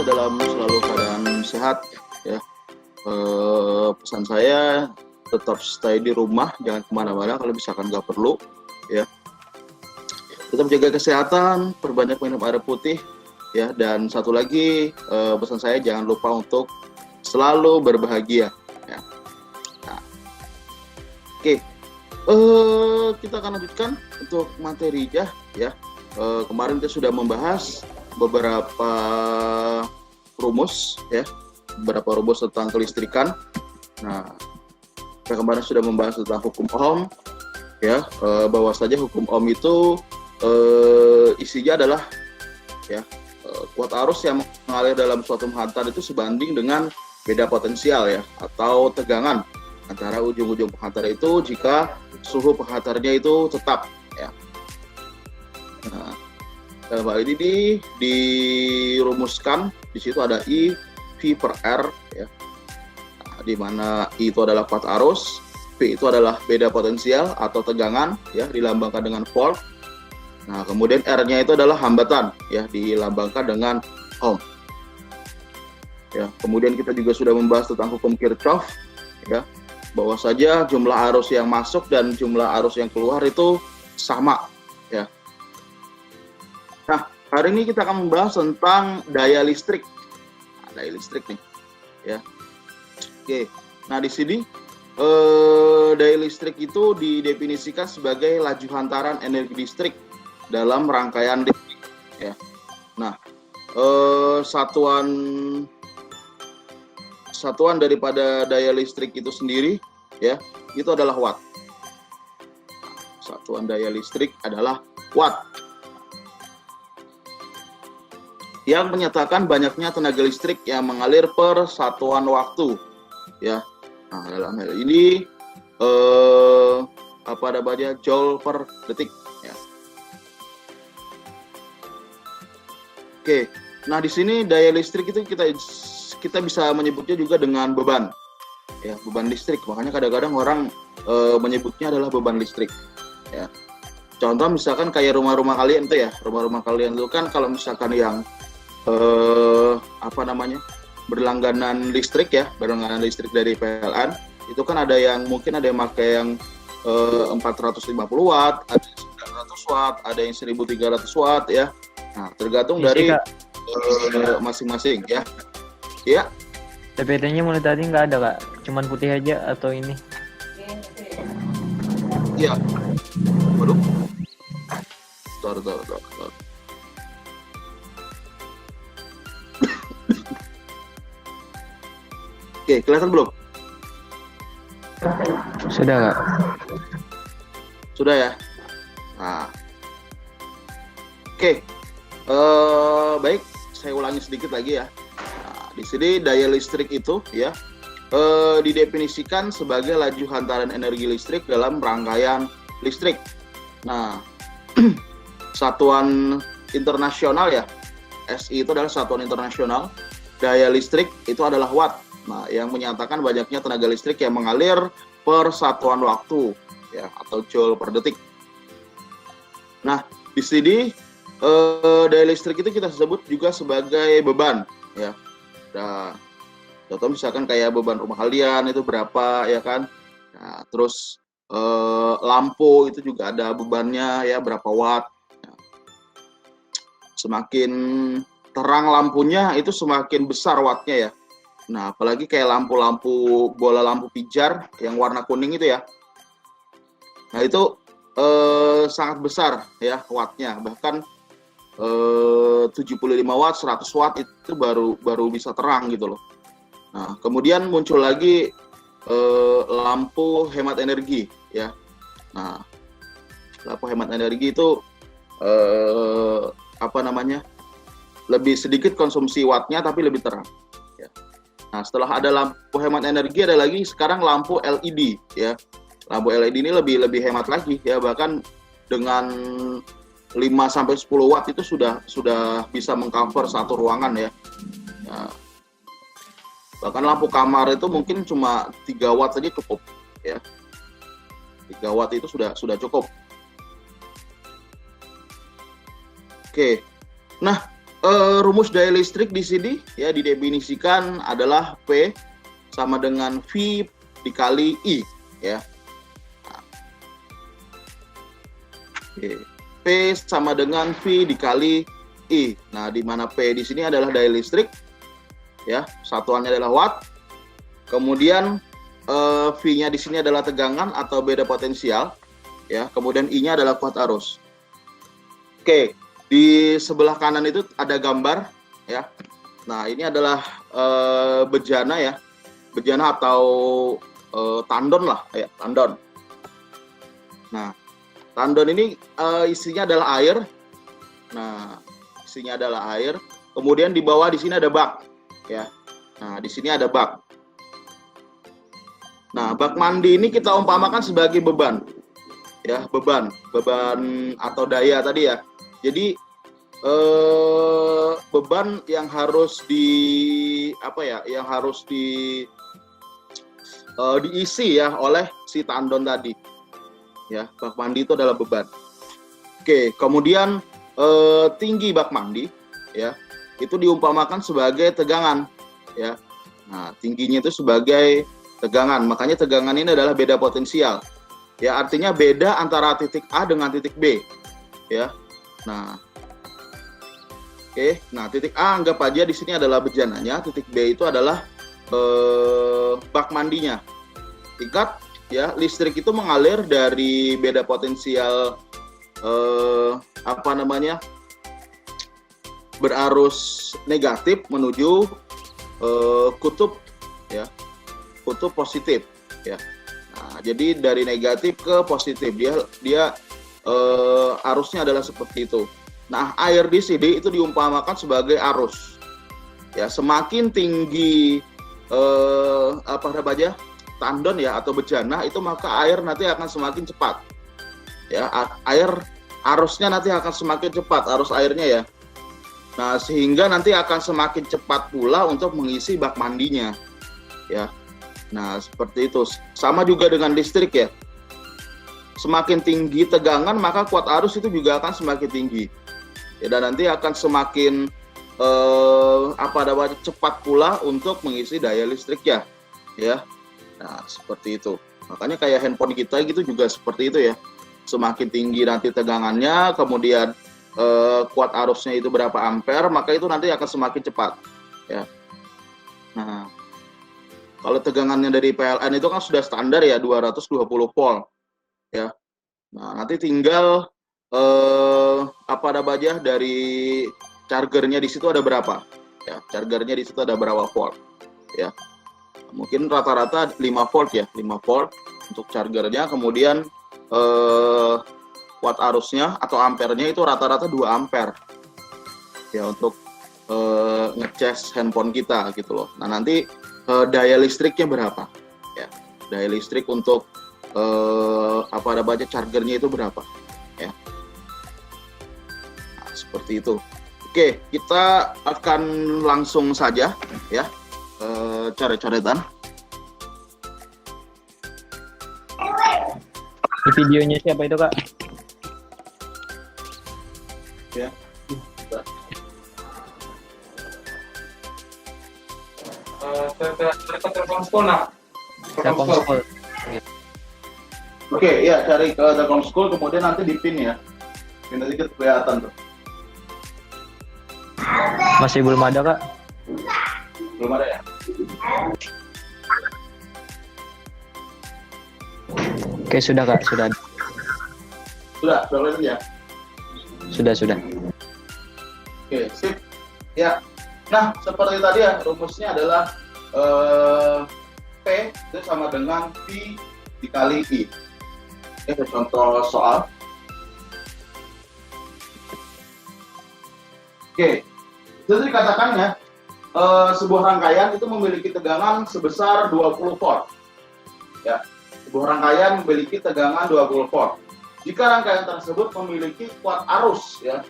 kita dalam selalu keadaan sehat ya. Pesan saya tetap stay di rumah, jangan kemana-mana kalau misalkan nggak perlu ya. Tetap jaga kesehatan, perbanyak minum air putih ya, dan satu lagi pesan saya jangan lupa untuk selalu berbahagia ya. Nah, oke. Kita akan lanjutkan untuk materinya ya. Kemarin kita sudah membahas beberapa rumus ya, beberapa rumus tentang kelistrikan. Nah, kita kemarin sudah membahas tentang hukum Ohm ya, bahwa saja hukum Ohm itu isinya adalah ya, kuat arus yang mengalir dalam suatu penghantar itu sebanding dengan beda potensial ya, atau tegangan antara ujung-ujung penghantar itu jika suhu penghantarnya itu tetap ya. Nah, dalam hal ini dirumuskan di situ ada I V per R ya. Nah, di mana I itu adalah kuat arus, V itu adalah beda potensial atau tegangan ya, dilambangkan dengan volt. Nah, kemudian R-nya itu adalah hambatan ya, dilambangkan dengan Ohm. Ya, kemudian kita juga sudah membahas tentang hukum Kirchhoff ya, bahwa saja jumlah arus yang masuk dan jumlah arus yang keluar itu sama ya. Nah, hari ini kita akan membahas tentang daya listrik. Nah, daya listrik nih ya. Oke. Nah, di sini daya listrik itu didefinisikan sebagai laju hantaran energi listrik dalam rangkaian listrik ya. Nah, satuan daripada daya listrik itu sendiri ya, itu adalah watt. Satuan daya listrik adalah watt, yang menyatakan banyaknya tenaga listrik yang mengalir per satuan waktu ya. Nah, dalam hal ini joule per detik ya. Oke. Nah, di sini daya listrik itu kita bisa menyebutnya juga dengan beban ya, beban listrik. Makanya kadang-kadang orang menyebutnya adalah beban listrik ya. Contoh misalkan kayak rumah-rumah kalian itu ya, rumah-rumah kalian itu kan kalau misalkan yang berlangganan listrik ya, berlangganan listrik dari PLN itu kan ada yang mungkin ada yang pakai yang 450 watt, ada yang 900 watt, ada yang 1300 watt ya. Nah, tergantung dari masing-masing ya. Ya. TPT-nya mulai tadi nggak ada, Kak. Cuman putih aja atau ini? Iya. Waduh. Bentar. Oke, kelihatan belum? Sudah, Kak. Sudah ya. Nah. Oke. Baik, saya ulangi sedikit lagi ya. Nah, di sini daya listrik itu ya didefinisikan sebagai laju hantaran energi listrik dalam rangkaian listrik. Nah, satuan internasional ya, SI itu adalah satuan internasional. Daya listrik itu adalah watt. Nah, yang menyatakan banyaknya tenaga listrik yang mengalir per satuan waktu ya, atau joule per detik. Nah, di sini daya listrik itu kita sebut juga sebagai beban ya. Nah, contoh misalkan kayak beban rumah kalian itu berapa ya kan. Nah, terus lampu itu juga ada bebannya ya, berapa watt. Nah, semakin terang lampunya itu semakin besar wattnya ya. Nah, apalagi kayak lampu-lampu bola lampu pijar yang warna kuning itu ya. Nah, itu sangat besar ya wattnya, bahkan 75 watt, 100 watt itu baru bisa terang gitu loh. Nah, kemudian muncul lagi lampu hemat energi ya. Nah, lampu hemat energi itu lebih sedikit konsumsi wattnya tapi lebih terang ya. Nah, setelah ada lampu hemat energi ada lagi sekarang lampu LED ya. Lampu LED ini lebih hemat lagi ya, bahkan dengan 5-10 watt itu sudah bisa mengcover satu ruangan ya. Bahkan lampu kamar itu mungkin cuma 3 watt saja cukup ya. 3 watt itu sudah cukup. Oke. Nah, rumus daya listrik di sini ya didefinisikan adalah P sama dengan V dikali I ya. P sama dengan V dikali I. Nah, di mana P di sini adalah daya listrik ya, satuannya adalah watt. Kemudian V-nya di sini adalah tegangan atau beda potensial ya. Kemudian I-nya adalah kuat arus. Oke, di sebelah kanan itu ada gambar ya. Nah, ini adalah bejana ya. Bejana atau tandon lah ya, tandon. Nah, tandon ini isinya adalah air. Nah, isinya adalah air. Kemudian di bawah di sini ada bak ya. Nah, di sini ada bak. Nah, bak mandi ini kita umpamakan sebagai beban. Ya, beban atau daya tadi ya. Jadi beban yang harus diisi ya oleh si tandon tadi. Ya, bak mandi itu adalah beban. Oke, kemudian tinggi bak mandi ya, itu diumpamakan sebagai tegangan ya. Nah, tingginya itu sebagai tegangan. Makanya tegangan ini adalah beda potensial. Ya, artinya beda antara titik A dengan titik B. Ya. Nah, oke. Nah, titik A anggap aja di sini adalah bejananya, titik B itu adalah bak mandinya. Ingat ya, listrik itu mengalir dari beda potensial berarus negatif menuju kutub ya, kutub positif ya. Nah, jadi dari negatif ke positif dia arusnya adalah seperti itu. Nah, air di sini itu diumpamakan sebagai arus ya. Semakin tinggi tandon ya atau bejana itu, maka air nanti akan semakin cepat ya. Arusnya nanti akan semakin cepat, arus airnya ya. Nah, sehingga nanti akan semakin cepat pula untuk mengisi bak mandinya ya. Nah, seperti itu. Sama juga dengan listrik ya. Semakin tinggi tegangan, maka kuat arus itu juga akan semakin tinggi ya, dan nanti akan semakin cepat pula untuk mengisi daya listriknya ya. Nah, seperti itu. Makanya kayak handphone kita gitu juga seperti itu ya. Semakin tinggi nanti tegangannya, kemudian kuat arusnya itu berapa ampere, maka itu nanti akan semakin cepat ya. Nah, kalau tegangannya dari PLN itu kan sudah standar ya 220 volt ya. Nah, nanti tinggal dari chargernya di situ ada berapa ya. Chargernya di situ ada berapa volt ya. Mungkin rata-rata 5 volt ya, 5 volt untuk chargernya. Kemudian watt arusnya atau ampernya itu rata-rata 2 ampere ya, untuk ngecas handphone kita gitu loh. Nah, nanti daya listriknya berapa ya, daya listrik untuk chargernya itu berapa ya. Nah, seperti itu. Oke, kita akan langsung saja ya coret-coretan. Di videonya siapa itu, Kak? Ya. Telkom School nak. Telkom School. Oke, ya, cari ke Telkom School, kemudian nanti di pin ya. Pin nanti kelihatan tuh. Masih belum ada, Kak? Belum ada ya? Oke, sudah, Kak, sudah. Sudah kelihatan ya? Sudah. Oke, sip. Ya. Nah, seperti tadi ya, rumusnya adalah P itu sama dengan V dikali I. Oke, contoh soal. Oke, jadi dikatakan ya, sebuah rangkaian itu memiliki tegangan sebesar 20 volt. Ya, sebuah rangkaian memiliki tegangan 20 volt. Jika rangkaian tersebut memiliki kuat arus ya,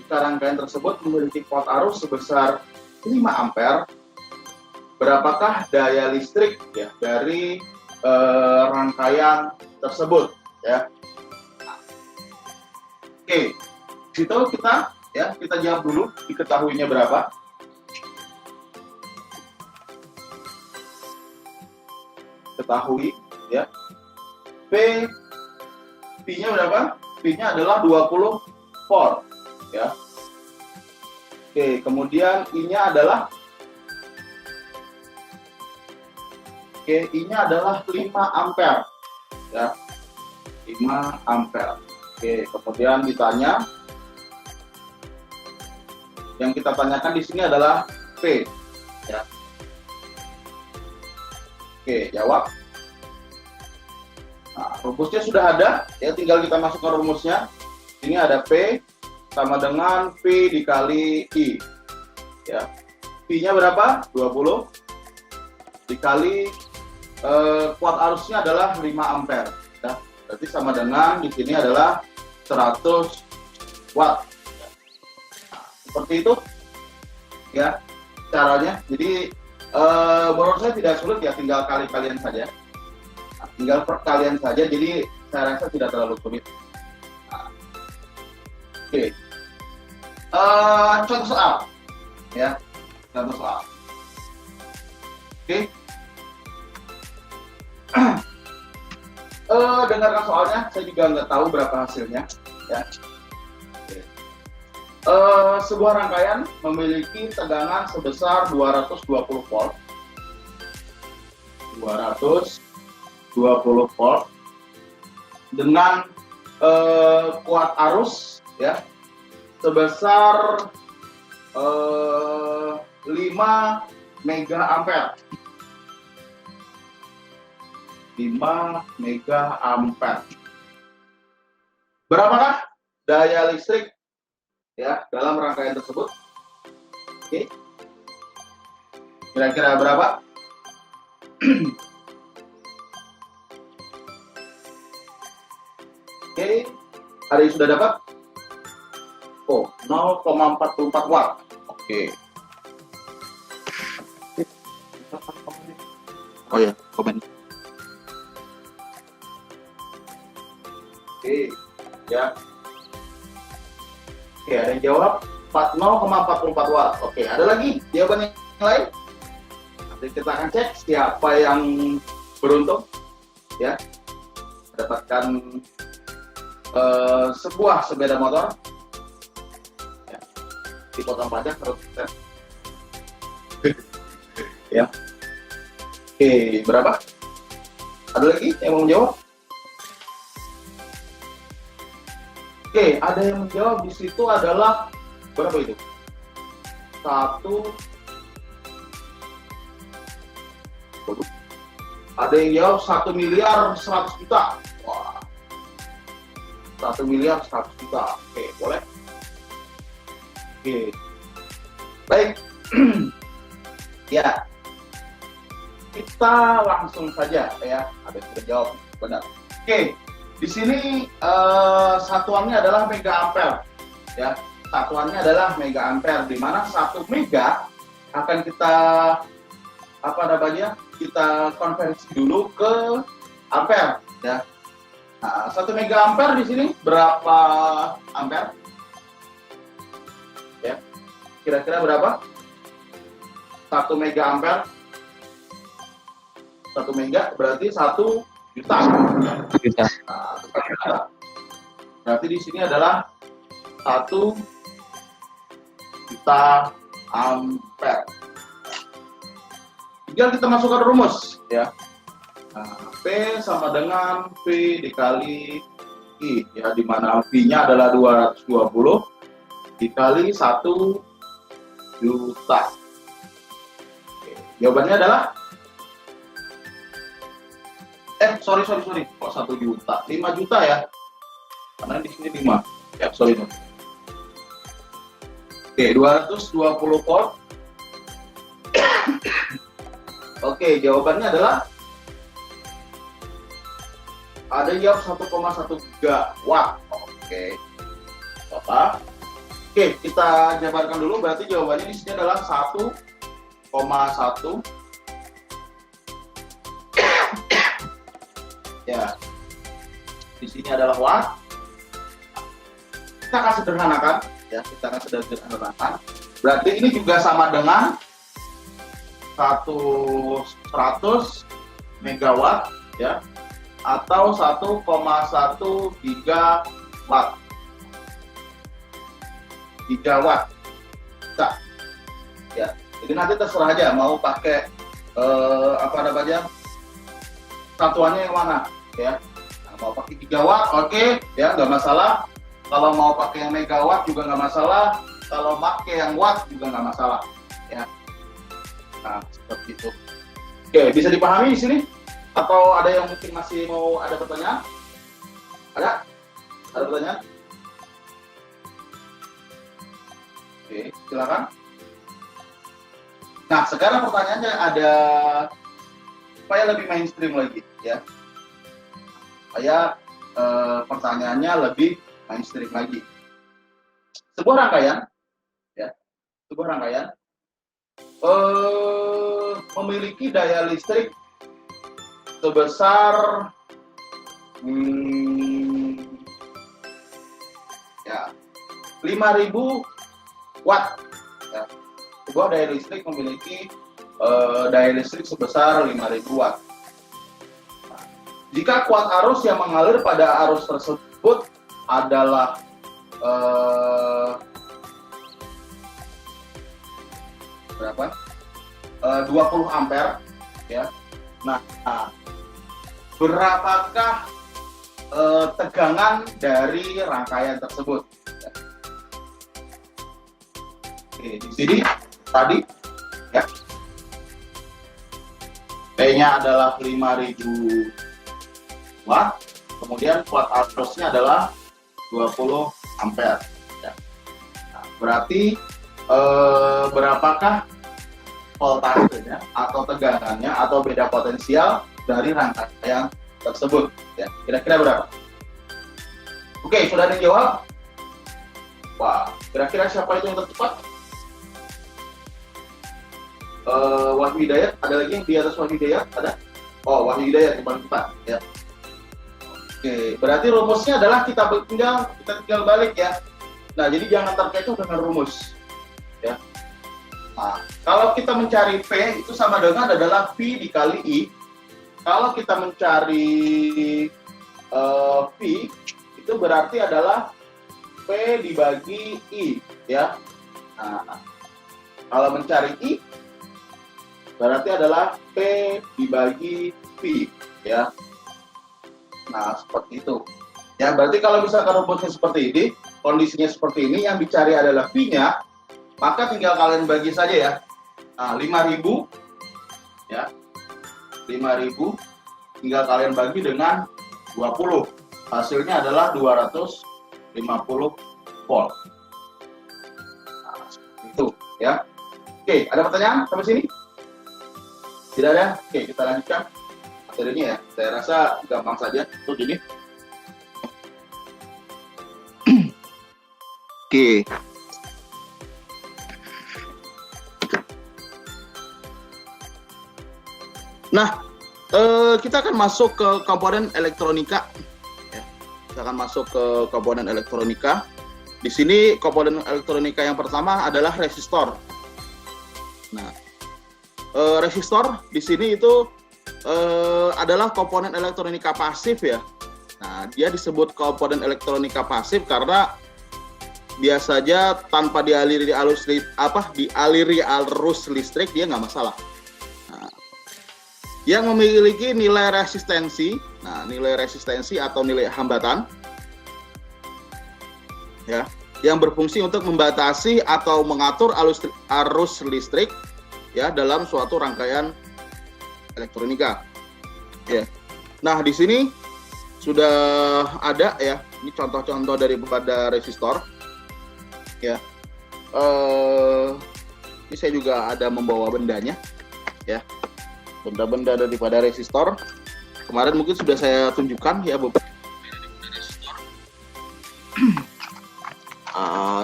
jika rangkaian tersebut memiliki kuat arus sebesar 5 ampere, berapakah daya listrik ya dari rangkaian tersebut ya. Oke, situ kita Ya, kita jawab dulu, diketahuinya berapa? Ketahui, ya. P-nya berapa? P-nya adalah 20 volt, ya. Oke, kemudian I-nya adalah I-nya adalah 5 ampere, ya. 5 ampere. Oke, kemudian ditanya, yang kita tanyakan di sini adalah P, ya. Oke, jawab. Nah, rumusnya sudah ada, ya, tinggal kita masukkan rumusnya. Ini ada P sama dengan P dikali I, ya. P-nya berapa? 20 dikali kuat arusnya adalah 5 ampere, ya. Berarti sama dengan di sini adalah 100 watt. Nah, seperti itu, ya, caranya. Jadi menurut saya tidak sulit, ya, tinggal kalian saja. Nah, tinggal perkalian saja, jadi saya rasa tidak terlalu sulit. Nah, oke. Contoh soal, ya, contoh soal. Oke. Dengarkan soalnya, saya juga nggak tahu berapa hasilnya, ya. Oke. Sebuah rangkaian memiliki tegangan sebesar 220 volt. 220 volt dengan kuat arus, ya, sebesar 5 mega ampere. 5 mega ampere. Berapakah daya listrik, ya, dalam rangkaian tersebut? Oke. Kira-kira berapa? Oke. Ada yang sudah dapat? Oh, 0,44 watt. Oke. Oh ya, komen. Oke, ya. Oke, ada yang jawab 0,44 watt. Oke, ada lagi jawaban yang lain? Nanti kita akan cek siapa yang beruntung, ya, mendapatkan sebuah sepeda motor, ya, dipotong pajak 100%. Ya. Oke, berapa? Ada lagi yang mau menjawab? Oke, ada yang menjawab di situ adalah berapa itu? 1. Ada yang jawab 1 miliar 100 juta. Wah. 1 miliar 100 juta. Oke, boleh. Oke. Baik. Ya. Kita langsung saja, ya. Ada yang terjawab, benar. Oke. Di sini satuannya adalah mega ampere, ya. Satuannya adalah mega ampere, di mana 1 mega akan kita kita konversi dulu ke ampere, ya. Nah, 1 mega ampere di sini berapa ampere? Ya, kira-kira berapa? 1 mega ampere. 1 mega berarti 1 juta. Nah, berarti di sini adalah 1 juta ampere. Tinggal kita masukkan rumus, ya. Nah, P sama dengan V dikali I, ya, di mana V-nya adalah 220 dikali 1 juta. Oke, jawabannya adalah sorry, kok 1 juta? 5 juta, ya, karena di sini 5, ya, sorry. Oke, 220 volt. Oke, jawabannya adalah ada yang jawab 1,1 gigawatt. Oke, apa? Oke, kita jabarkan dulu. Berarti jawabannya di sini adalah 1,1. Ya, di sini adalah watt. Kita akan sederhanakan, ya, kita akan sederhanakan. Berarti ini juga sama dengan 100 megawatt ya, atau 1,1 gigawatt. Nah, ya. Jadi nanti terserah aja mau pakai apa namanya, satuannya yang mana ya. Nah, mau pakai gigawatt oke, ya nggak masalah. Kalau mau pakai yang megawatt juga nggak masalah. Kalau pakai yang watt juga nggak masalah ya. Nah, seperti itu. Oke, bisa dipahami di sini? Atau ada yang mungkin masih mau ada pertanyaan? Ada? Ada pertanyaan? Oke, silakan. Nah, sekarang pertanyaannya ada supaya lebih mainstream lagi ya. Supaya pertanyaannya lebih mainstream lagi. Sebuah rangkaian ya, sebuah rangkaian memiliki daya listrik sebesar ya 5.000 watt ya. Sebuah daya listrik memiliki daya listrik sebesar 5.000 watt. Nah, jika kuat arus yang mengalir pada arus tersebut adalah berapa? 20 ampere ya. Nah, berapakah tegangan dari rangkaian tersebut? Ya. Oke, di sini tadi ya, P-nya adalah 5.000 watt, kemudian kuat arusnya adalah 20 ampere. Ya. Nah, berarti berapakah voltasenya atau tegangannya atau beda potensial dari rangkaian tersebut ya, kira-kira berapa? Oke, sudah ada yang jawab? Wah, kira-kira siapa itu yang tercepat? Wahyu Hidayat, ada lagi yang di atas Wahyu Hidayat? Ada? Oh, Wahyu Hidayat yang paling cepat ya. Oke, berarti rumusnya adalah kita tinggal balik ya. Nah, jadi jangan terkecoh dengan rumus ya. Nah, kalau kita mencari P itu sama dengan adalah V dikali I. Kalau kita mencari V itu berarti adalah P dibagi I ya. Nah, kalau mencari I berarti adalah P dibagi V ya. Nah, seperti itu. Ya, berarti kalau misalkan rumusnya seperti ini, kondisinya seperti ini, yang dicari adalah V-nya, maka tinggal kalian bagi saja ya. Nah, 5.000 ya. 5.000 tinggal kalian bagi dengan 20. Hasilnya adalah 250 volt. Nah, itu ya. Oke, ada pertanyaan sampai sini? Tidak ada? Oke, kita lanjutkan materinya ya. Saya rasa gampang saja untuk ini. Oke. Nah, kita akan masuk ke komponen elektronika. Ya, kita akan masuk ke komponen elektronika. Di sini komponen elektronika yang pertama adalah resistor. Nah, resistor di sini itu adalah komponen elektronika pasif ya. Nah, dia disebut komponen elektronika pasif karena biasa saja tanpa dialiri arus listrik dia nggak masalah. Yang memiliki nilai resistensi, nah nilai resistensi atau nilai hambatan, ya, yang berfungsi untuk membatasi atau mengatur arus listrik, ya, dalam suatu rangkaian elektronika, ya. Nah, di sini sudah ada ya, ini contoh-contoh daripada resistor, ya. Ini saya juga ada membawa bendanya, ya. Benda-benda daripada resistor kemarin mungkin sudah saya tunjukkan ya beberapa resistor.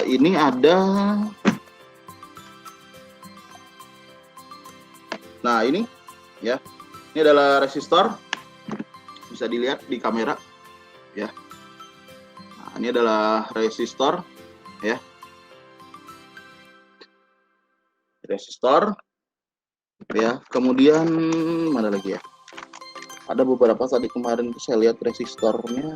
Ini ada, nah ini ya, ini adalah resistor, bisa dilihat di kamera ya. Nah, ini adalah resistor ya. resistor, ya. Kemudian mana lagi ya? Ada beberapa tadi kemarin saya lihat resistornya.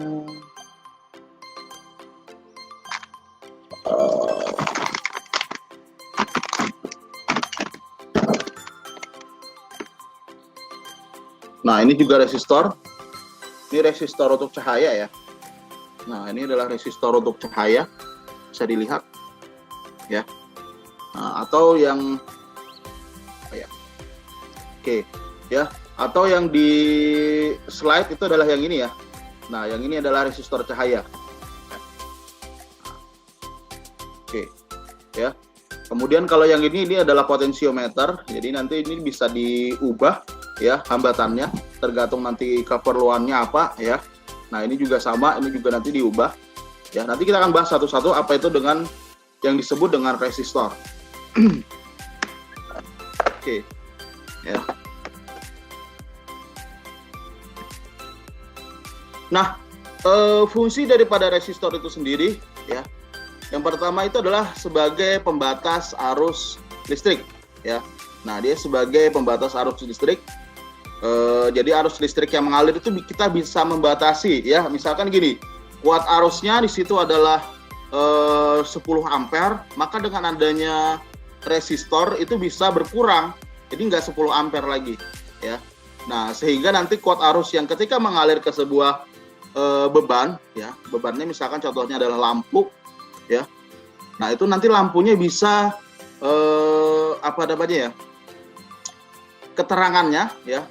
Nah, ini juga resistor. Ini resistor untuk cahaya ya. Nah, ini adalah resistor untuk cahaya. Bisa dilihat ya. Nah, atau yang ya. Oke, ya. Atau yang di slide itu adalah yang ini ya. Nah, yang ini adalah resistor cahaya. Oke. Ya. Kemudian kalau yang ini adalah potensiometer. Jadi nanti ini bisa diubah ya hambatannya, tergantung nanti keperluannya apa ya. Nah, ini juga sama, ini juga nanti diubah ya. Nanti kita akan bahas satu-satu apa itu dengan yang disebut dengan resistor. Oke. Ya. Nah, fungsi daripada resistor itu sendiri ya. Yang pertama itu adalah sebagai pembatas arus listrik ya. Nah, dia sebagai pembatas arus listrik. Jadi arus listrik yang mengalir itu kita bisa membatasi ya. Misalkan gini, kuat arusnya di situ adalah 10 ampere, maka dengan adanya resistor itu bisa berkurang. Jadi nggak 10 ampere lagi ya. Nah, sehingga nanti kuat arus yang ketika mengalir ke sebuah beban ya, bebannya misalkan contohnya adalah lampu ya. Nah, itu nanti lampunya bisa apa namanya ya? Keterangannya ya,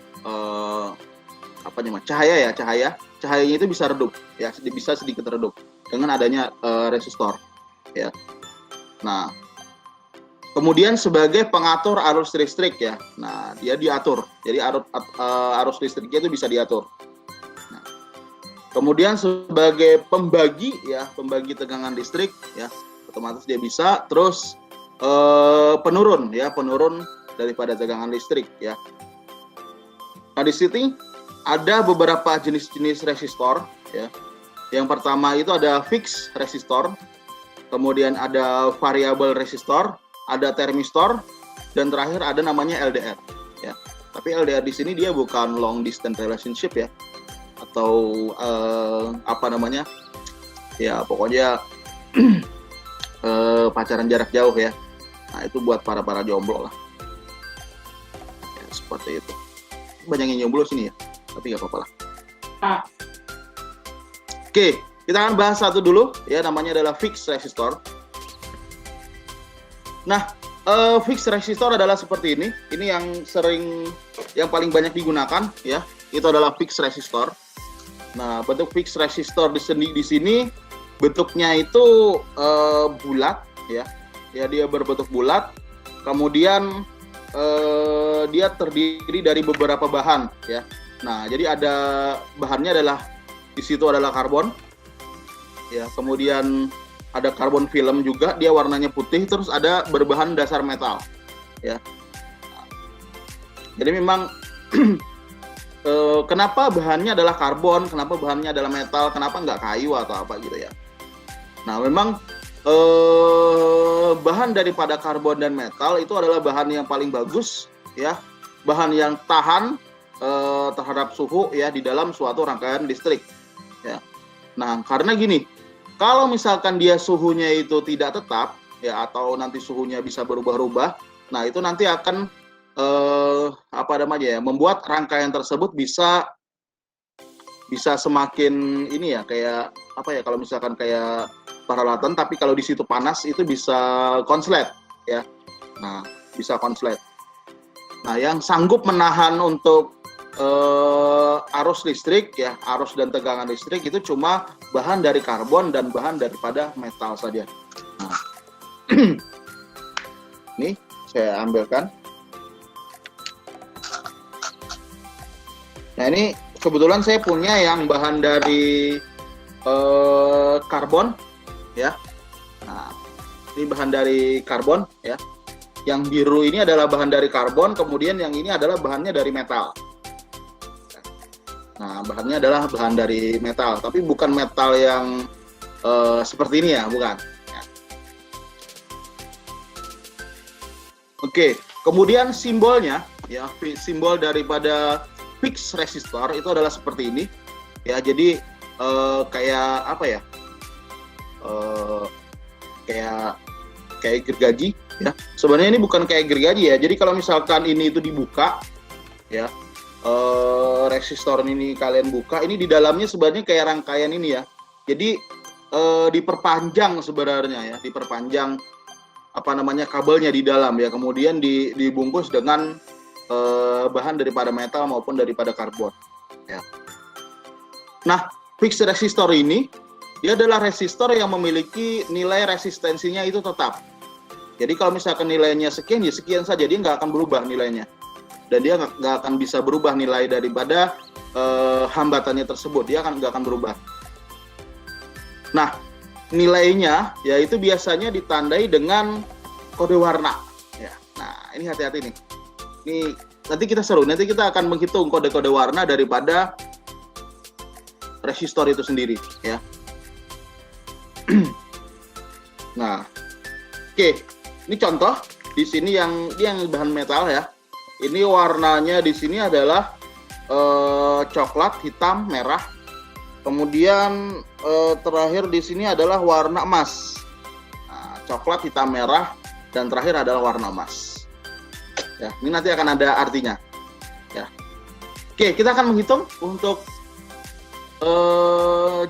apa namanya, cahayanya itu bisa redup ya, bisa sedikit redup dengan adanya resistor ya. Nah, kemudian sebagai pengatur arus listrik ya. Nah, dia diatur, jadi arus listriknya itu bisa diatur. Nah, kemudian sebagai pembagi ya, pembagi tegangan listrik ya, otomatis dia bisa. Terus penurun ya, penurun daripada tegangan listrik ya. Nah, di sini ada beberapa jenis-jenis resistor ya. Yang pertama itu ada fixed resistor, kemudian ada variable resistor, ada termistor, dan terakhir ada namanya LDR ya. Tapi LDR di sini dia bukan long distance relationship ya, atau apa namanya? Ya, pokoknya pacaran jarak jauh ya. Nah, itu buat para jomblo lah. Ya, seperti itu. Banyak yang jomblo sini ya, tapi nggak apa-apa lah. Oke, kita akan bahas satu dulu ya, namanya adalah fixed resistor. Nah, fixed resistor adalah seperti ini. Ini yang paling banyak digunakan ya. Itu adalah fixed resistor. Nah, bentuk fixed resistor di sini bentuknya itu bulat ya. Ya, dia berbentuk bulat. Kemudian dia terdiri dari beberapa bahan ya. Nah, jadi ada bahannya adalah di situ adalah karbon ya. Kemudian ada karbon film juga, dia warnanya putih. Terus ada berbahan dasar metal ya. Jadi memang kenapa bahannya adalah karbon, kenapa bahannya adalah metal, kenapa nggak kayu atau apa gitu ya. Nah, memang bahan daripada karbon dan metal itu adalah bahan yang paling bagus ya, bahan yang tahan terhadap suhu ya di dalam suatu rangkaian listrik ya. Nah, karena gini, kalau misalkan dia suhunya itu tidak tetap ya, atau nanti suhunya bisa berubah-ubah, nah itu nanti akan apa namanya ya, membuat rangkaian tersebut bisa semakin ini ya, kayak apa ya, kalau misalkan kayak peralatan, tapi kalau di situ panas itu bisa konslet ya. Nah, bisa konslet. Nah, yang sanggup menahan untuk arus listrik ya, arus dan tegangan listrik itu cuma bahan dari karbon dan bahan daripada metal saja. Nah, ini saya ambilkan. Nah, ini kebetulan saya punya yang bahan dari karbon ya. Nah, ini bahan dari karbon ya. Yang biru ini adalah bahan dari karbon, kemudian yang ini adalah bahannya dari metal. Nah, bahannya adalah bahan dari metal, tapi bukan metal yang seperti ini ya, bukan. Ya. Oke, kemudian simbolnya ya, simbol daripada fixed resistor itu adalah seperti ini ya. Jadi kayak apa ya? Kayak gergaji ya. Sebenarnya ini bukan kayak gergaji ya. Jadi kalau misalkan ini itu dibuka ya, resistor ini kalian buka, ini di dalamnya sebenarnya kayak rangkaian ini ya. Jadi diperpanjang sebenarnya ya, diperpanjang apa namanya kabelnya di dalam ya, kemudian dibungkus dengan bahan daripada metal maupun daripada karbon ya. Nah, fixed resistor ini dia adalah resistor yang memiliki nilai resistensinya itu tetap. Jadi kalau misalkan nilainya sekian ya sekian saja, dia nggak akan berubah nilainya, dan dia nggak akan bisa berubah nilai daripada hambatannya tersebut, dia nggak akan berubah. Nah, nilainya yaitu biasanya ditandai dengan kode warna ya. Nah, ini hati-hati nih. Ini nanti kita seru, nanti kita akan menghitung kode-kode warna daripada resistor itu sendiri ya. Nah, oke. Ini contoh di sini yang bahan metal ya. Ini warnanya di sini adalah coklat, hitam, merah. Kemudian terakhir di sini adalah warna emas. Nah, coklat, hitam, merah, dan terakhir adalah warna emas. Ya, ini nanti akan ada artinya. Ya. Oke, kita akan menghitung untuk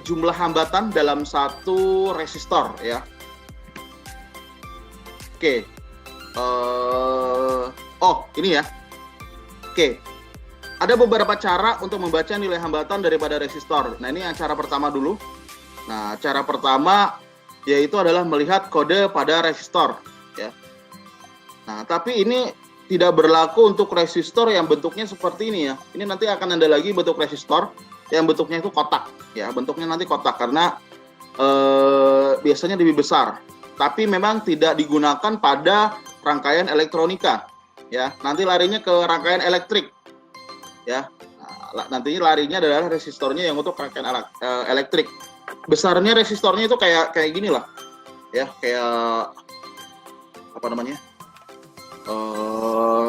jumlah hambatan dalam satu resistor ya. Oke. Ini ya. Oke. Ada beberapa cara untuk membaca nilai hambatan daripada resistor. Nah, ini yang cara pertama dulu. Nah, cara pertama yaitu adalah melihat kode pada resistor ya. Nah, tapi ini tidak berlaku untuk resistor yang bentuknya seperti ini ya. Ini nanti akan ada lagi bentuk resistor yang bentuknya itu kotak ya. Bentuknya nanti kotak karena biasanya lebih besar. Tapi memang tidak digunakan pada rangkaian elektronika ya. Nanti larinya ke rangkaian elektrik ya. Nah, nantinya larinya adalah resistornya yang untuk rangkaian elektrik. Besarnya resistornya itu kayak gini lah ya, kayak apa namanya,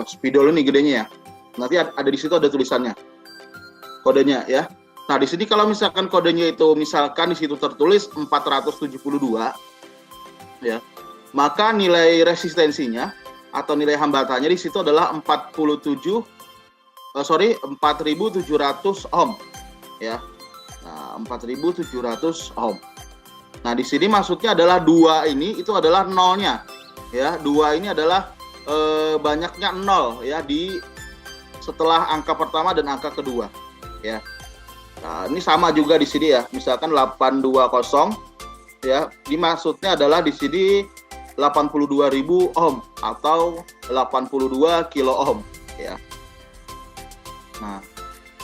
spidol ini gedenya ya. Nanti ada di situ ada tulisannya, kodenya ya. Nah, di sini kalau misalkan kodenya itu misalkan di situ tertulis 472 ya, maka nilai resistensinya atau nilai hambatannya di situ adalah 4.700 ohm ya. Nah, 4.700 ohm. Nah, di sini maksudnya adalah 2 ini itu adalah nolnya ya. 2 ini adalah banyaknya 0 ya di setelah angka pertama dan angka kedua ya. Nah, ini sama juga di sini ya. Misalkan 820 ya, ini maksudnya adalah di sini 82.000 ohm atau 82 kilo ohm ya. Nah,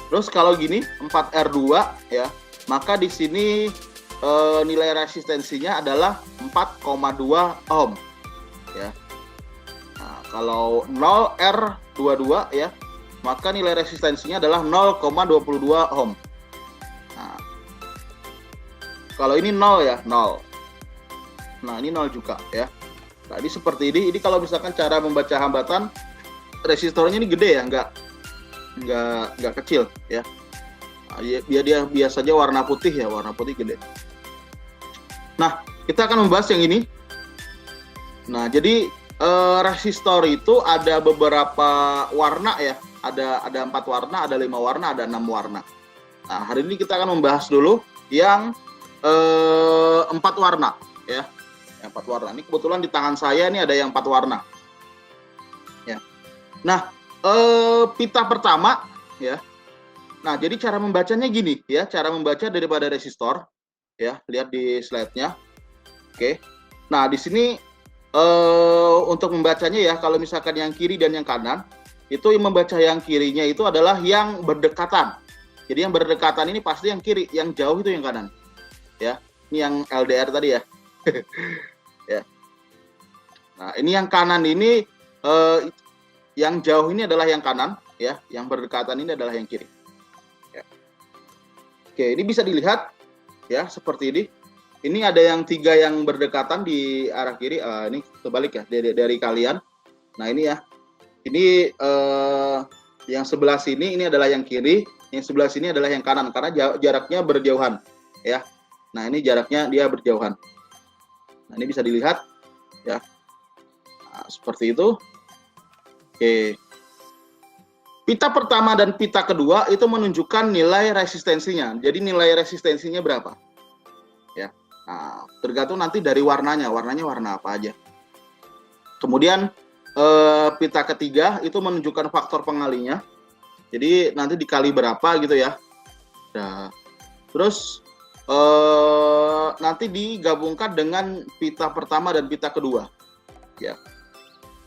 terus kalau gini 4R2 ya, maka di sini nilai resistensinya adalah 4,2 ohm ya. Nah, kalau 0R22 ya, maka nilai resistensinya adalah 0,22 ohm. Nah, kalau ini 0 ya, 0. Nah, ini 0 juga ya. Nah, ini seperti ini. Ini kalau misalkan cara membaca hambatan, resistornya ini gede ya, nggak kecil ya. Nah, dia biasanya warna putih ya, warna putih gede. Nah, kita akan membahas yang ini. Nah, jadi resistor itu ada beberapa warna ya. Ada 4 warna, ada 5 warna, ada 6 warna. Nah, hari ini kita akan membahas dulu yang 4 warna ya. Yang 4 warna. Ini kebetulan di tangan saya ini ada yang 4 warna. Ya. Nah, pita pertama ya. Nah, jadi cara membacanya gini ya, cara membaca daripada resistor ya, lihat di slide-nya. Oke. Nah, di sini untuk membacanya ya, kalau misalkan yang kiri dan yang kanan, itu yang membaca yang kirinya itu adalah yang berdekatan. Jadi yang berdekatan ini pasti yang kiri, yang jauh itu yang kanan. Ya. Ini yang LDR tadi ya. Ya. Nah, ini yang kanan ini yang jauh ini adalah yang kanan ya, yang berdekatan ini adalah yang kiri. Ya. Oke, ini bisa dilihat ya seperti ini. Ini ada yang 3 yang berdekatan di arah kiri. Ini terbalik ya dari kalian. Nah ini ya, ini yang sebelah sini ini adalah yang kiri, yang sebelah sini adalah yang kanan karena jaraknya berjauhan ya. Nah ini jaraknya dia berjauhan. Nah ini bisa dilihat ya. Nah, seperti itu. Oke. Pita pertama dan pita kedua itu menunjukkan nilai resistensinya. Jadi nilai resistensinya berapa? Ya. Nah, tergantung nanti dari warnanya. Warnanya warna apa aja. Kemudian pita ketiga itu menunjukkan faktor pengalinya. Jadi nanti dikali berapa gitu ya. Nah, terus nanti digabungkan dengan pita pertama dan pita kedua. Ya.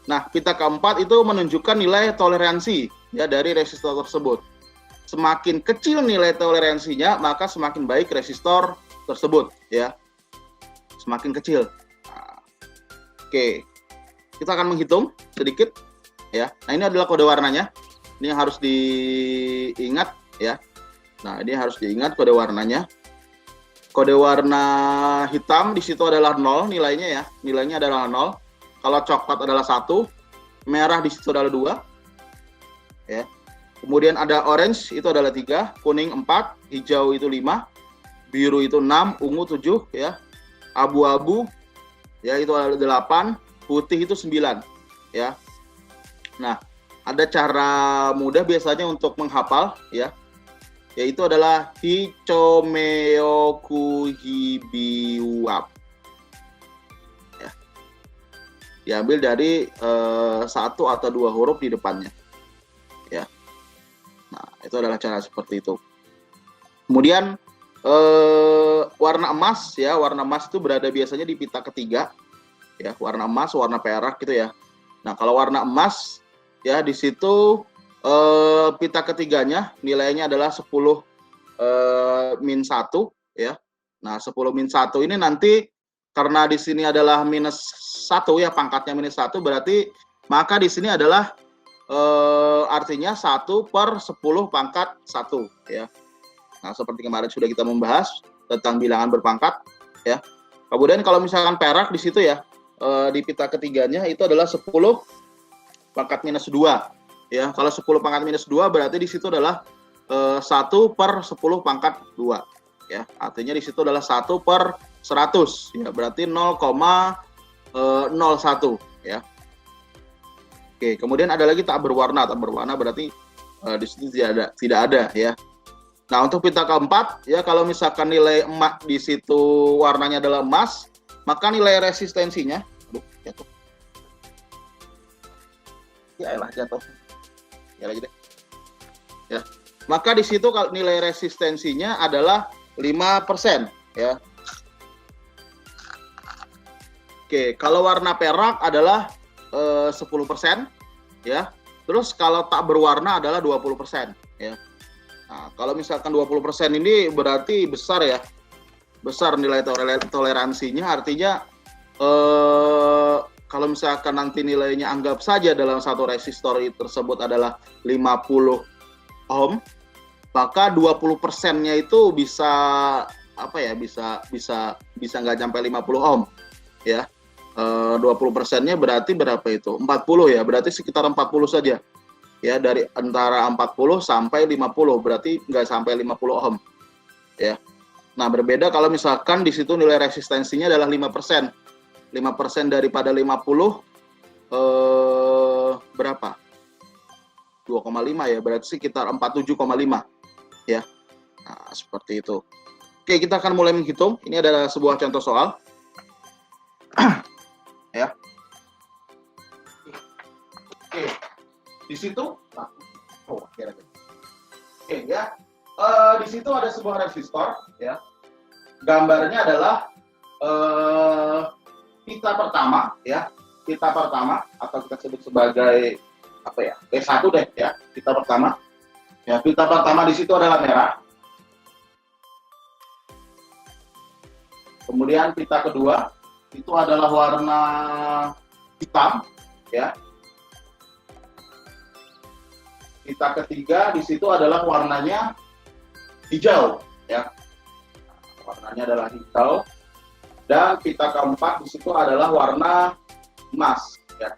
Nah, pita keempat itu menunjukkan nilai toleransi ya dari resistor tersebut. Semakin kecil nilai toleransinya, maka semakin baik resistor tersebut ya. Semakin kecil. Nah, oke. Kita akan menghitung sedikit ya. Nah, ini adalah kode warnanya. Ini yang harus diingat ya. Nah, ini harus diingat kode warnanya. Kode warna hitam di situ adalah 0 nilainya ya. Nilainya adalah 0. Kalau coklat adalah 1, merah di situ adalah 2. Ya. Kemudian ada orange itu adalah 3, kuning 4, hijau itu 5, biru itu 6, ungu 7 ya. Abu-abu ya itu adalah 8, putih itu 9 ya. Nah, ada cara mudah biasanya untuk menghafal ya. Yaitu adalah Hichomeokuhibiwap. Ya. Diambil dari 1 atau 2 huruf di depannya. Ya. Nah, itu adalah cara seperti itu. Kemudian warna emas ya, warna emas itu berada biasanya di pita ketiga. Ya, warna emas, warna perak gitu ya. Nah, kalau warna emas ya di situ pita ketiganya nilainya adalah 10 min 1 ya. Nah, 10 min 1 ini nanti karena di sini adalah minus 1 ya, pangkatnya minus 1 berarti maka di sini adalah artinya 1 per 10 pangkat 1 ya. Nah, seperti kemarin sudah kita membahas tentang bilangan berpangkat ya. Kemudian kalau misalkan perak di situ ya di pita ketiganya itu adalah 10 pangkat minus 2 ya. Kalau 10 pangkat minus 2 berarti di situ adalah 1 per 10 pangkat 2 ya. Artinya di situ adalah 1 per 100 ya. Berarti 0,01 ya. Oke, kemudian ada lagi tak berwarna. Tak berwarna berarti di situ tidak ada ya. Nah, untuk pita keempat ya, kalau misalkan nilai emas di situ warnanya adalah emas, maka nilai resistensinya jatuh. Ya elah jatuh. Ya lagi deh. Ya. Maka di situ kalau nilai resistensinya adalah 5% ya. Oke, kalau warna perak adalah 10% ya. Terus kalau tak berwarna adalah 20% ya. Nah, kalau misalkan 20% ini berarti besar ya. Besar nilai toleransinya, artinya kalau misalkan nanti nilainya anggap saja dalam satu resistor tersebut adalah 50 ohm, maka 20%-nya itu bisa apa ya? Bisa nggak sampai 50 ohm ya. 20%-nya berarti berapa itu? 40 ya, berarti sekitar 40 saja. Ya, dari antara 40 sampai 50, berarti nggak sampai 50 ohm. Ya. Nah, berbeda kalau misalkan di situ nilai resistensinya adalah 5%. 5% daripada 50 berapa? 2,5 ya, berarti sekitar 47,5 ya. Nah, seperti itu. Oke, kita akan mulai menghitung. Ini adalah sebuah contoh soal. Ya. Oke. Di situ oke ya. Di situ ada sebuah resistor ya. Gambarnya adalah pita pertama ya. Pita pertama atau kita sebut sebagai apa ya? P1 deh ya, pita pertama. Ya, pita pertama di situ adalah merah. Kemudian pita kedua itu adalah warna hitam ya. Pita ketiga di situ adalah warnanya hijau ya. Warnanya adalah hijau. Dan pita keempat di situ adalah warna emas ya.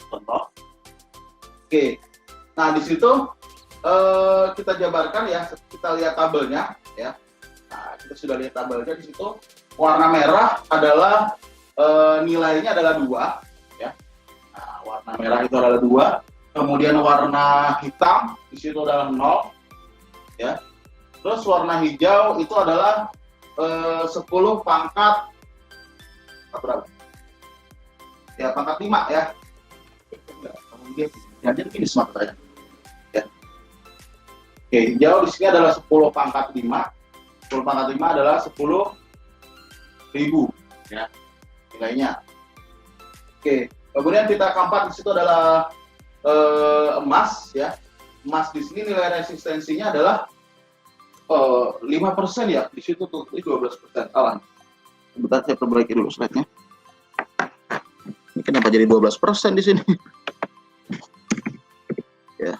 contoh. Oke, nah di situ kita jabarkan ya, kita lihat tabelnya ya. Nah, kita sudah lihat tabelnya di situ. Warna merah adalah nilainya adalah 2 ya. Nah, warna merah itu adalah 2. Kemudian warna hitam di situ adalah 0 ya. Terus warna hijau itu adalah 10 pangkat berapa? Ya, pangkat 5 ya. Jadi ini smart saya. Ya. Oke, hijau di sini adalah 10 pangkat 5. 10 pangkat 5 adalah 10.000 ya nilainya. Oke, kemudian pita keempat di situ adalah emas ya. Emas di sini nilai resistensinya adalah 5% ya. Di situ tuh 12%. Salah. Sebentar saya perbaiki dulu slide-nya. Ini kenapa jadi 12% di sini? Ya.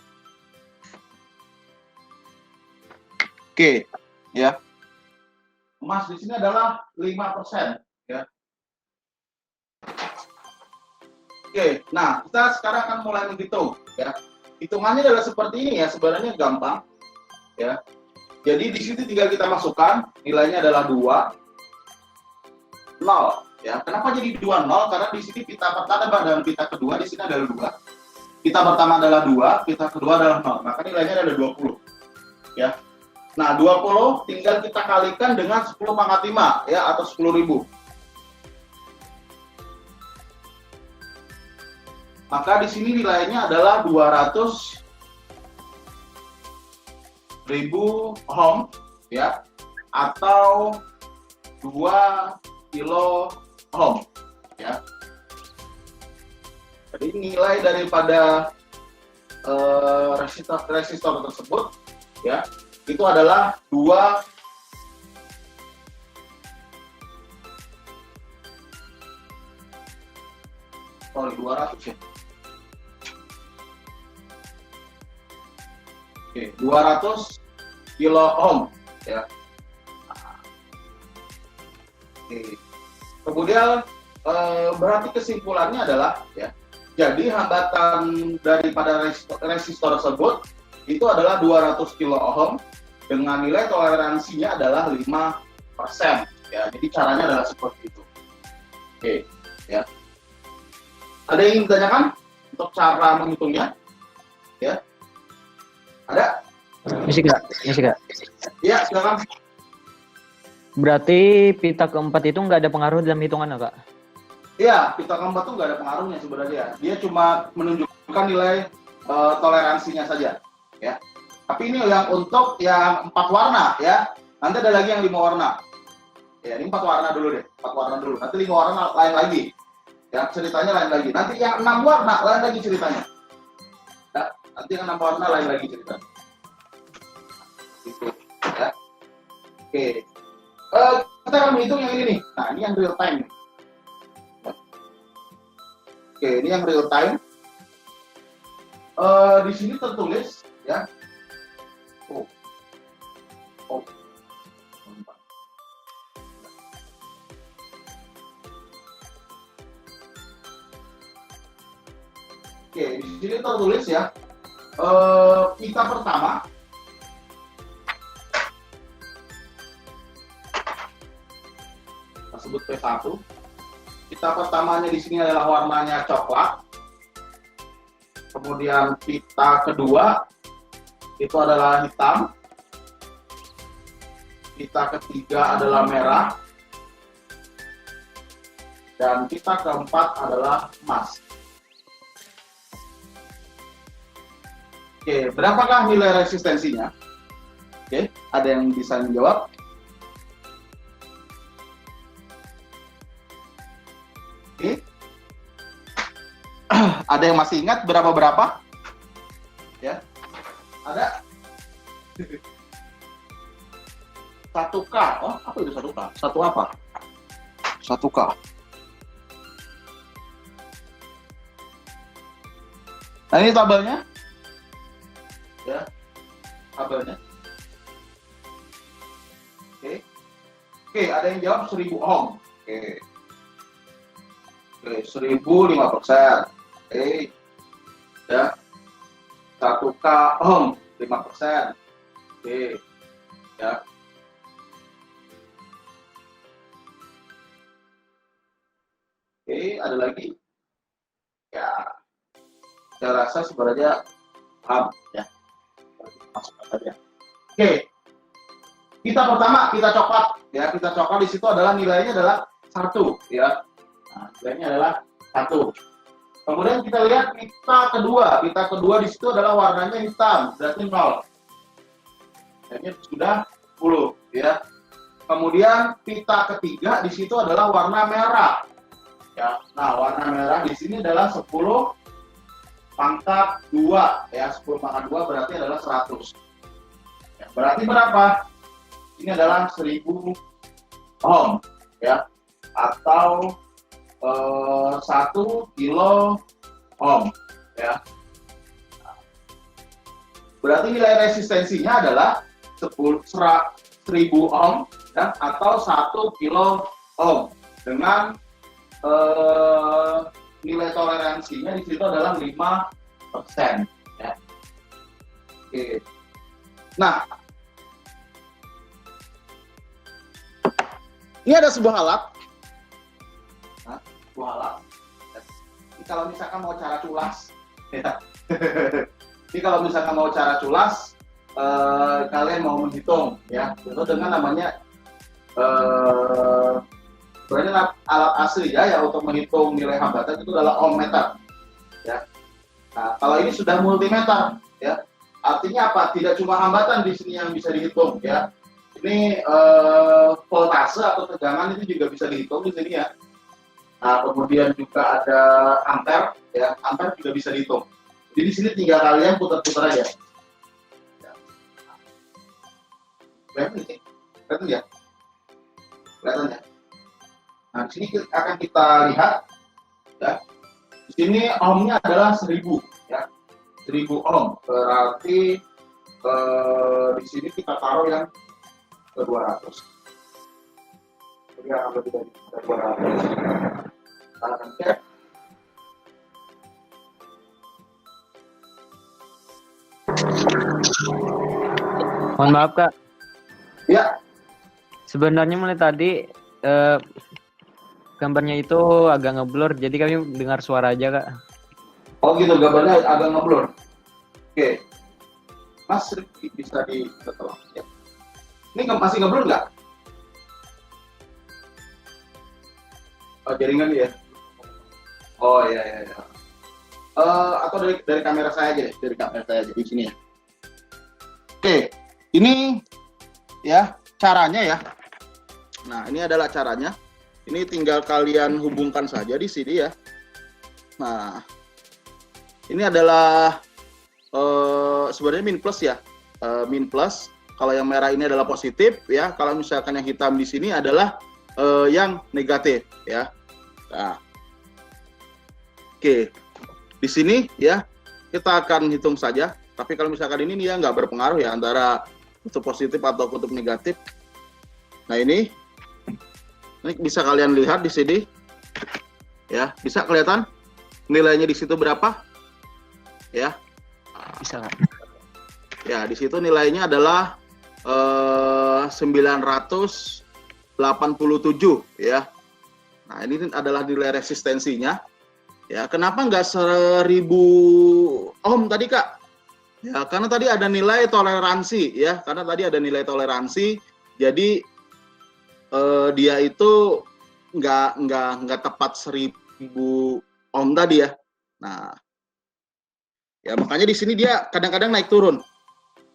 Oke, ya. Emas di sini adalah 5% ya. Oke, nah kita sekarang akan mulai menghitung ya. Hitungannya adalah seperti ini ya, sebenarnya gampang ya. Jadi di sini tinggal kita masukkan nilainya adalah 2 0 ya. Kenapa jadi 2 0? Karena di sini pita pertama dan pita kedua di sini adalah 2. Pita pertama adalah 2, pita kedua adalah 0. Maka nilainya adalah 20 ya. Nah, 20 tinggal kita kalikan dengan 10 pangkat 5 ya, atau 10.000. Maka di sini nilainya adalah 200.000 ohm ya, atau 2 kilo ohm ya. Jadi nilai daripada resistor tersebut ya, itu adalah 200 ya. Oke, 200 kilo ohm ya. Oke. Kemudian berarti kesimpulannya adalah ya, jadi hambatan daripada resistor tersebut itu adalah 200 kilo ohm dengan nilai toleransinya adalah 5% ya. Jadi caranya adalah seperti itu. Oke, ya. Ada yang ingin ditanyakan untuk cara menghitungnya? Ya. Ada? Misi kak. Ya, silakan. Berarti pita keempat itu nggak ada pengaruh dalam hitungan kak? Iya, pita keempat itu nggak ada pengaruhnya sebenarnya. Dia cuma menunjukkan nilai toleransinya saja ya. Tapi ini yang untuk yang 4 warna ya. Nanti ada lagi yang 5 warna. Ya, ini 4 warna dulu deh. 4 warna dulu. Nanti 5 warna lain lagi. Ya, ceritanya lain lagi. Nanti yang 6 warna lain lagi ceritanya. Ya, nanti yang 6 warna lain lagi ceritanya. Gitu, ya. Oke. Kita akan menghitung yang ini nih. Nah, ini yang real time. Oke, ini yang real time. Di sini tertulis ya. Oke, di sini tertulis ya. Pita pertama kita sebut P1. Pita pertamanya di sini adalah warnanya coklat. Kemudian pita kedua itu adalah hitam. Pita ketiga adalah merah. Dan pita keempat adalah emas. Oke, berapakah nilai resistensinya? Oke, ada yang bisa menjawab? Oke. Ada yang masih ingat berapa? Ya. Ada? 1K. Oh, apa itu 1K? Satu apa? 1K. Nah, ini tabelnya. Ya. Tabelnya. Oke. Oke, ada yang jawab 1000 ohm. Oke. Oke, 1000 5%. Oke. ya 1K ohm 5%. Oke, ya. Oke, ada lagi. Ya, saya rasa sebenarnya paham ya. Masukkan saja. Oke, kita pertama kita coklat ya, kita coklat di situ adalah nilainya adalah 1 ya. Nah, nilainya adalah 1. Kemudian kita lihat pita kedua di situ adalah warnanya hitam, berarti 0. Ini sudah 10 ya. Kemudian pita ketiga di situ adalah warna merah. Ya. Nah, warna merah di sini adalah 10 pangkat 2 ya. 10 pangkat 2 berarti adalah 100. Ya, berarti berapa? Ini adalah 1000 ohm ya, atau 1 kilo ohm ya. Berarti nilai resistensinya adalah 1000 ohm ya, atau 1 kilo ohm dengan nilai toleransinya di situ adalah 5% ya. Oke. Nah, ini ada sebuah alat. Nah, sebuah alat. Ini kalau misalkan mau cara culas, ya. Ini kalau misalkan mau cara culas, kalian mau menghitung, ya. Itu dengan namanya sebenarnya alat asli ya untuk menghitung nilai hambatan itu adalah ohmmeter, ya. Nah, kalau ini sudah multimeter, ya. Artinya apa? Tidak cuma hambatan di sini yang bisa dihitung, ya. Ini voltase atau tegangan itu juga bisa dihitung di sini ya. Nah, kemudian juga ada ampere, ya. Ampere juga bisa dihitung. Jadi di sini tinggal kalian putar-putar aja. Kelihatan ya? Kelihatan ya? Nah, di sini akan kita lihat, ya. Di sini ohmnya adalah 1000, ya. 1000 ohm. Berarti di sini kita taruh yang ke 200. Jadi akan lebih dari 200. Kita akan cek. Mohon maaf Kak, Ya, sebenarnya mulai tadi gambarnya itu agak ngeblur, jadi kami dengar suara aja Kak. oh gitu, gambarnya agak ngeblur. Oke, Mas Rifki bisa tolong ya. Ini masih ngeblur nggak? Oh, jaringan ya? Oh iya iya. Iya. Atau dari kamera saya aja deh, dari kamera saya aja di sini ya. Oke, ini ya caranya ya. Nah, ini adalah caranya. Ini tinggal kalian hubungkan saja di sini ya. Nah, ini adalah sebenarnya min plus ya. Min plus. Kalau yang merah ini adalah positif ya. Kalau misalkan yang hitam di sini adalah yang negatif ya. Nah, oke. Di sini ya kita akan hitung saja. Tapi kalau misalkan ini ya nggak berpengaruh ya antara kutub positif atau kutub negatif. Nah ini bisa kalian lihat di sini, ya bisa kelihatan nilainya di situ berapa, ya? Bisa Kak. Ya di situ nilainya adalah 987 ya. Nah ini adalah nilai resistensinya. Ya kenapa nggak 1000 ohm tadi Kak? Ya karena tadi ada nilai toleransi ya, karena tadi ada nilai toleransi, jadi dia itu nggak tepat 1000 ohm tadi ya. Nah, ya makanya di sini dia kadang-kadang naik turun.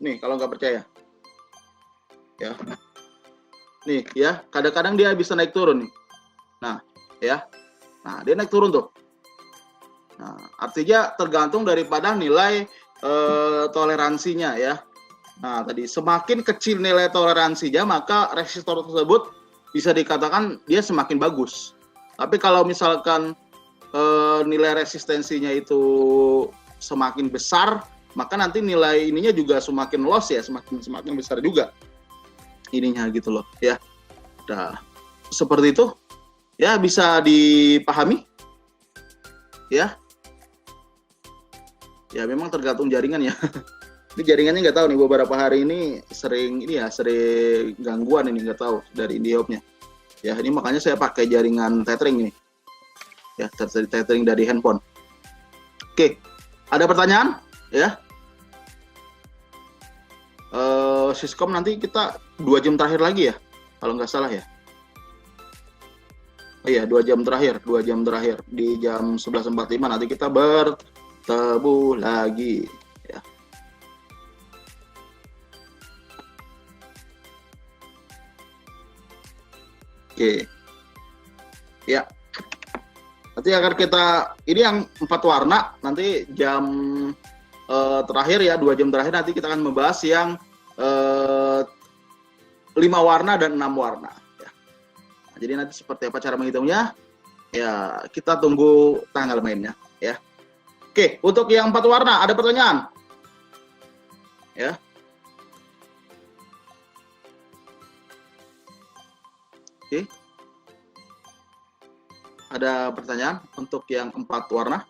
Nih kalau nggak percaya, ya. Nih ya, kadang-kadang dia bisa naik turun nih. Nah, ya. Nah, dia naik turun tuh. Nah, artinya tergantung daripada nilai toleransinya ya. Nah, tadi semakin kecil nilai toleransinya, maka resistor tersebut bisa dikatakan dia semakin bagus. Tapi kalau misalkan nilai resistensinya itu semakin besar, maka nanti nilai ininya juga semakin loss ya, semakin besar juga ininya gitu loh ya. Nah, seperti itu ya, bisa dipahami ya. Ya memang tergantung jaringan ya. Ini jaringannya nggak tahu nih, beberapa hari ini sering gangguan ini, nggak tahu dari IndiHome-nya. Ya ini makanya saya pakai jaringan tethering ini. Ya tethering dari handphone. Oke, ada pertanyaan? Ya. Siskom nanti kita 2 jam terakhir lagi ya, kalau nggak salah ya. Oh iya, 2 jam terakhir di jam 11.45 nanti kita bertemu lagi. Ya. Oke, ya. Nanti akan kita, ini yang 4 warna, nanti jam terakhir ya, 2 jam terakhir nanti kita akan membahas yang 5 warna dan 6 warna. Ya. Nah, jadi nanti seperti apa cara menghitungnya? Ya, kita tunggu tanggal mainnya. Ya. Oke, untuk yang 4 warna ada pertanyaan? Ya. Oke. Ada pertanyaan untuk yang 4 warna?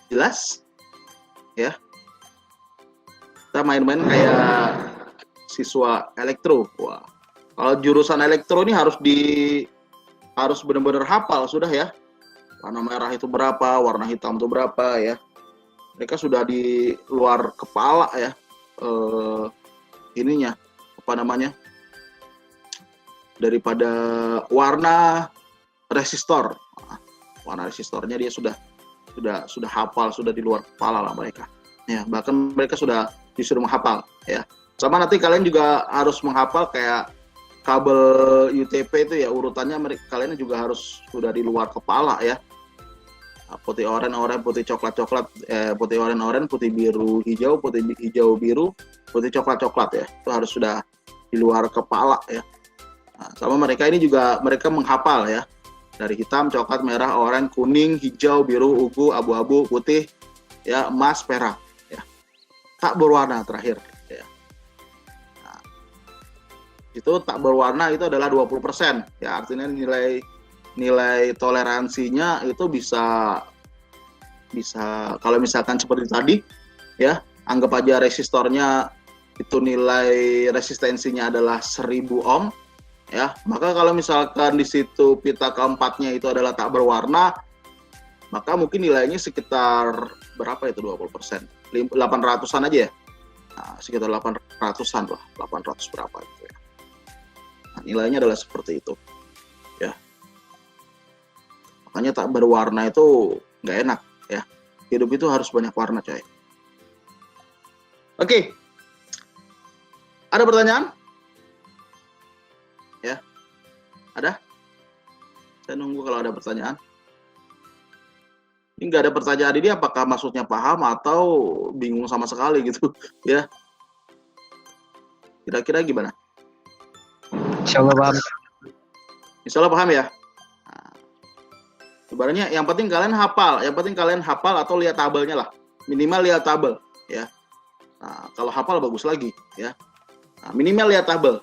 Jelas? Ya. Kita main-main kayak siswa elektro. Wah. Kalau jurusan elektro ini harus benar-benar hafal sudah ya. Warna merah itu berapa, warna hitam itu berapa ya. Mereka sudah di luar kepala ya. Ininya apa namanya? Daripada warna resistor. Warna resistornya dia sudah hafal, sudah di luar kepala lah mereka. Ya, bahkan mereka sudah disuruh menghafal ya. Sama nanti kalian juga harus menghafal kayak kabel UTP itu ya, urutannya kalian juga harus sudah di luar kepala ya. Putih oranye, putih coklat, putih oranye, putih biru hijau, putih hijau biru, putih coklat ya. Itu harus sudah di luar kepala ya. Nah, sama mereka ini juga mereka menghafal ya. Dari hitam, coklat, merah, oranye, kuning, hijau, biru, ungu, abu-abu, putih, ya, emas, perak. Ya. Tak berwarna terakhir. Ya. Nah, itu tak berwarna itu adalah 20%. Ya, artinya nilai toleransinya itu bisa kalau misalkan seperti tadi, ya, anggap aja resistornya itu nilai resistensinya adalah 1000 ohm. Ya, maka kalau misalkan di situ pita keempatnya itu adalah tak berwarna, maka mungkin nilainya sekitar berapa itu 20%? 800-an aja ya. Nah, sekitar 800-an lah, 800 berapa itu ya. Nah, nilainya adalah seperti itu. Ya. Makanya tak berwarna itu nggak enak ya. Hidup itu harus banyak warna, coy. Oke. Ada pertanyaan? Ya, ada? Saya nunggu kalau ada pertanyaan. Ini nggak ada pertanyaan ini, apakah maksudnya paham atau bingung sama sekali gitu ya? Kira-kira gimana? Insya Allah paham. Insya Allah paham ya. Nah, sebenarnya yang penting kalian hafal atau lihat tabelnya lah. Minimal lihat tabel ya. Nah, kalau hafal bagus lagi ya. Nah, minimal lihat tabel.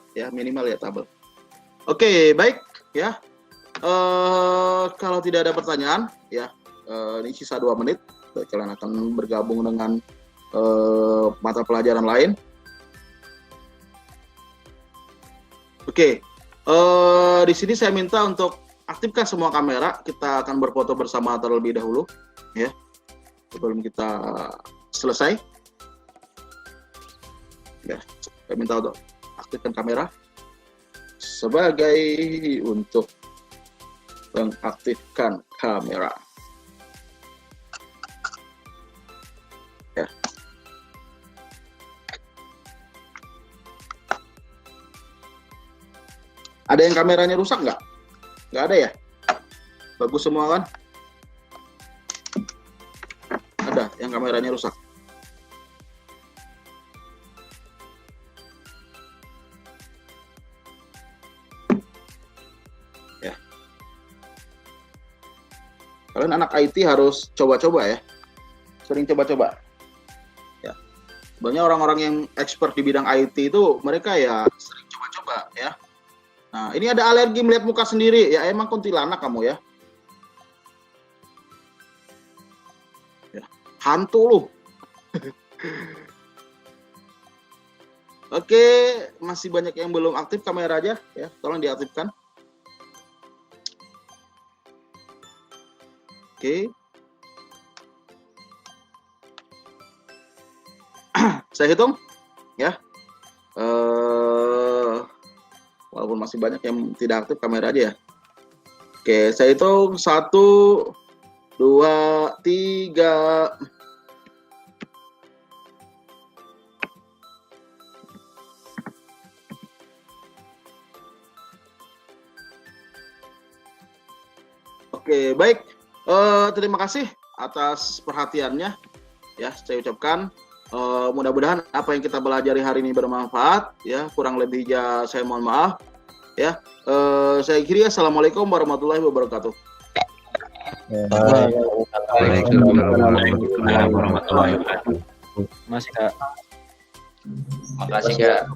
Oke, baik ya. Kalau tidak ada pertanyaan, ya, ini sisa 2 menit. Kalian akan bergabung dengan mata pelajaran lain. Oke, di sini saya minta untuk aktifkan semua kamera. Kita akan berfoto bersama terlebih dahulu, ya, sebelum kita selesai. Ya, saya minta untuk aktifkan kamera sebagai untuk mengaktifkan kamera. Ya. Ada yang kameranya rusak nggak? Nggak ada ya? Bagus semua kan? Ada yang kameranya rusak. Kalian anak IT harus coba-coba ya, sering coba-coba. Ya, sebenarnya orang-orang yang expert di bidang IT itu mereka ya sering coba-coba ya. Nah, ini ada alergi melihat muka sendiri, ya emang kuntilanak kamu ya. Hantu lu. Oke, masih banyak yang belum aktif kameranya ya, tolong diaktifkan. Oke. Saya hitung ya. Walaupun masih banyak yang tidak aktif kamera aja ya. Oke, saya hitung 1, 2, 3. Oke, baik. Terima kasih atas perhatiannya. Ya, saya ucapkan mudah-mudahan apa yang kita pelajari hari ini bermanfaat. Ya, kurang lebihnya saya mohon maaf. Ya, saya kira assalamualaikum warahmatullahi wabarakatuh. Waalaikumsalam warahmatullahi wabarakatuh. Masih Kak. Makasih Kak.